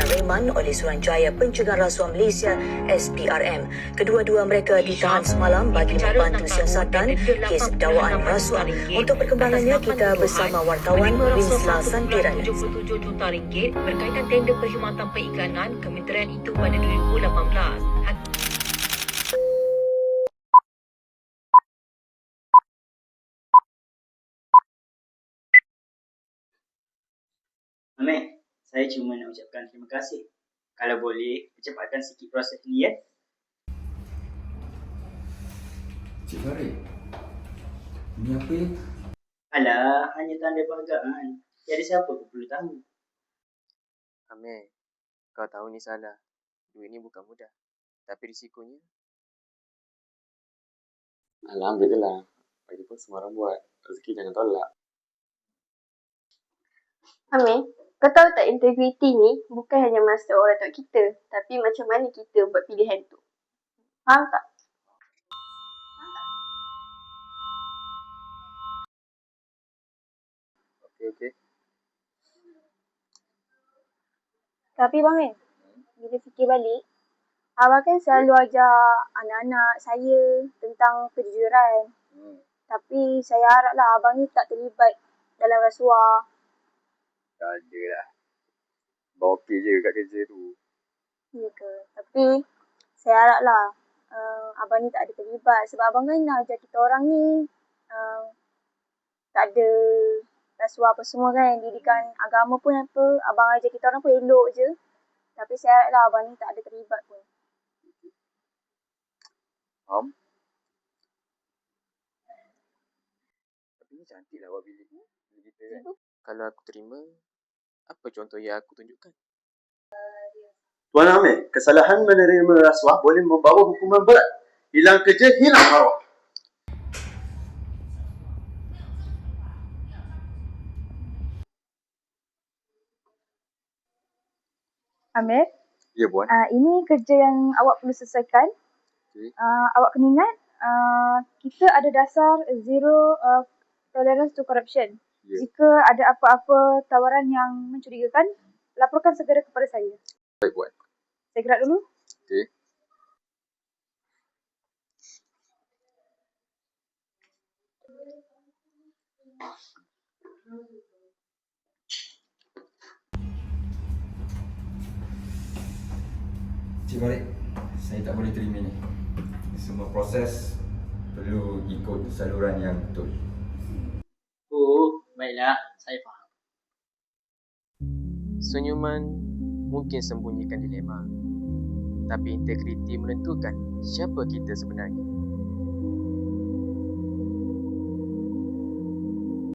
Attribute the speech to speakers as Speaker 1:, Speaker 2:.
Speaker 1: Syariman oleh Suruhanjaya Pencegahan Rasuah Malaysia SPRM. Kedua-dua mereka ditahan semalam bagi membantu siasatan kes dakwaan rasuah. Untuk perkembangannya, kita bersama wartawan Winsla Santiran.
Speaker 2: RM27 juta berkaitan tender perkhidmatan perikanan Kementerian itu pada 2018.
Speaker 3: Amir, saya cuma nak ucapkan terima kasih. Kalau boleh, percepatkan sikit proses ni ya.
Speaker 4: Cik Farid, ini apa ya?
Speaker 3: Alah, hanya tanda penghargaan. Tiada siapa pun perlu tahu.
Speaker 5: Amir, kau tahu ni salah. Duit ni bukan mudah. Tapi risikonya...
Speaker 6: Alhamdulillah. Lagipun semua orang buat. Rezeki jangan tolak.
Speaker 7: Amir, kau tahu tak integriti ni bukan hanya masa orang tua kita, tapi macam mana kita buat pilihan tu. Faham tak?
Speaker 6: Okey.
Speaker 7: Tapi bang bila fikir balik, abang kan selalu ajar anak-anak saya tentang kejujuran. Tapi saya haraplah abang ni tak terlibat dalam rasuah.
Speaker 6: Tak ada lah. Abang okey je kat kerja tu.
Speaker 7: Ya ke? Tapi saya haraplah abang ni tak ada terlibat. Sebab abang kan ajar kita orang ni tak ada rasuah apa semua kan. Didikan agama pun apa, abang ajar kita orang pun elok je. Tapi saya haraplah abang ni tak ada terlibat pun.
Speaker 6: Faham? Tapi ni cantik lah awak bilik kita kan.
Speaker 5: Kalau aku terima, apa contoh yang aku tunjukkan?
Speaker 8: Tuan Amir, kesalahan menerima rasuah boleh membawa hukuman berat. Hilang kerja, hilang maruah.
Speaker 7: Amir,
Speaker 6: Ya, Puan.
Speaker 7: ini kerja yang awak perlu selesaikan.
Speaker 6: Okey.
Speaker 7: Awak kena ingat, kita ada dasar zero tolerance to corruption.
Speaker 6: Ya.
Speaker 7: Jika ada apa-apa tawaran yang mencurigakan, laporkan segera kepada saya.
Speaker 6: Baik, Puan.
Speaker 7: Saya gerak dulu.
Speaker 6: Okey.
Speaker 4: Cik Farid, saya tak boleh terima ni. Semua proses perlu ikut saluran yang betul.
Speaker 3: Oh, baiklah. Saya faham.
Speaker 5: Senyuman mungkin sembunyikan dilema. Tapi integriti menentukan siapa kita sebenarnya.